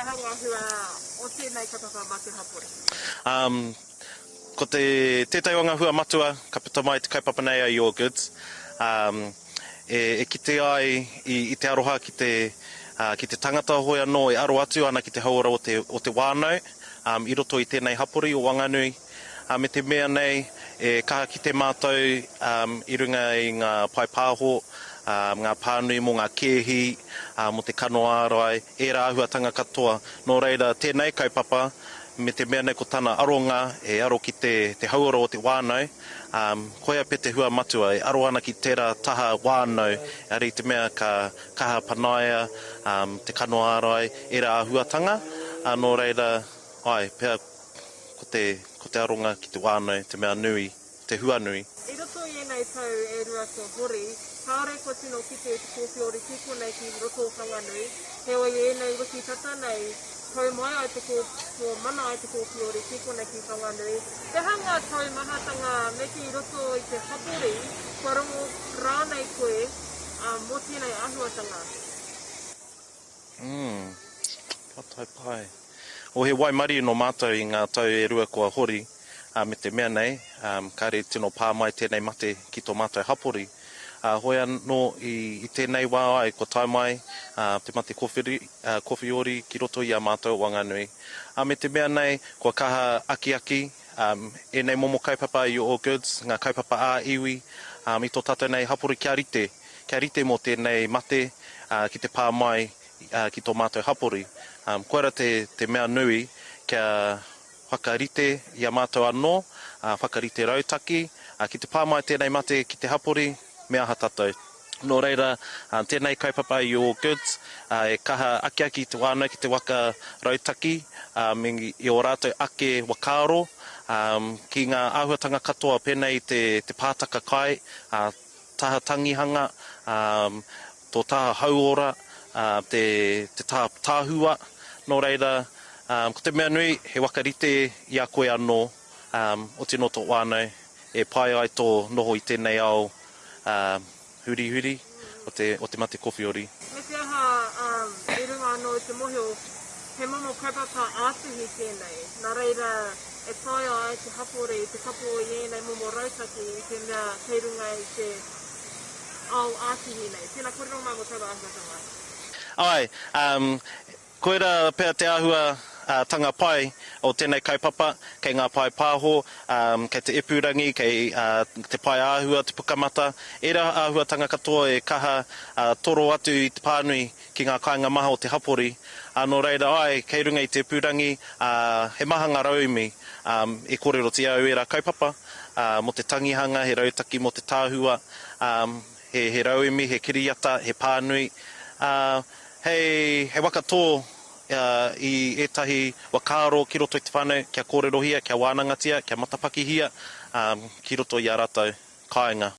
hanga hua o tēnei kaipapa mate hapori? Ko tētai wanga hua matua, ka pita mai te kaipapa nei a Your Goods. E kite ai i te aroha ki te tangata hoi anō e aro atu ana ki te hauora o te wānau, i roto i tēnei hapori o Wanganui. Me te mea nei, e kaha ki te mātou i runga i ngā pai pāho, ngā pānui mo ngā kēhi, mo te kanoa ārai, e rā ahuatanga katoa. Nō reira, tēnei kaupapa, me te mea nei ko tāna aronga, e aro ki te hauora o te wānau, koia pe te hua matua, e aro ana ki tērā taha wānau, ari te mea ka kaha panaia, te kanoa ārai, e rā ahuatanga, nō reira, ai, pēr ko te aronga ki te wānau, te mea nui, te hua nui. I roto i enei tau e rua ko hori, kāre ko tino ki te kōwhiori tiko nei ki roto o Whanganui, heoi enei wiki tata nei, tau mai ai te kō mana ai te kōwhiori tiko nei ki Whanganui. Te hanga tau mahatanga me ki roto i te hapori, kua rongo rānei koe mo tēnei ahuatanga. Patai pai. O he waimari no mātou i ngā tau e rua kua hori, me te mea nei, kāre tino pāmai tēnei mate ki tō mātou hapori. Hoi anō i tēnei wā ai, ko tai mai te mate kōwhiori ki roto i a mātou Wanganui. Me te mea nei, kua kaha aki, e nei momo kaupapa i Your Goods, ngā kaupapa ā iwi, i tō tātou nei hapori kia rite mō tēnei mate ki te pāmai ki tō mātou hapori. Koera te mea nui, kia whakarite i a mātou anō, whakarite rautaki, ki te pāmai tēnei mate ki te hapori, mea hatatou. Nō reira, tēnei kaupapa i Your Goods, e kaha aki te wānau ki te waka rautaki, i o rātou ake wakaro, ki ngā āhuatanga katoa pēnei te pātaka kai, taha tangihanga, tō taha hauora, te taha tāhua. Nō reira, ko te mea nui, he wakarite i a koe anō, o tino tō wānau, e pai ai tō noho i tēnei au huri, o te mate kōwhiori. Me te aha, e runga anō i te mohio, he momo kaupapa ātuhi tēnei. Nā reira, e pai ai te hapori, te kapo i enei momo rautaki, i te mea kei runga i te au ātuhi nei. Tēnā kōrero mai mo taua ahuatanga. Ai, koera pēr te āhua tanga pai o tēnei kaupapa, kei ngā pai pāho, kei te ipurangi, kei te pai āhua, te pukamata. Era āhua tanga katoa e kaha toro atu i te pānui ki ngā kāinga maha o te hapori. Nō reira ai, kei runga i te ipurangi, he maha ngā raumi, e kōrero te au e rā kaupapa, mo te tangihanga, he rautaki mo te tāhua, he raumi, he kiriata, he pānui. Hei wakatō i etahi wakaro ki roto i te whānau, kia kōrerohia, kia wānangatia, kia matapakihia, ki roto i a rātou kāinga.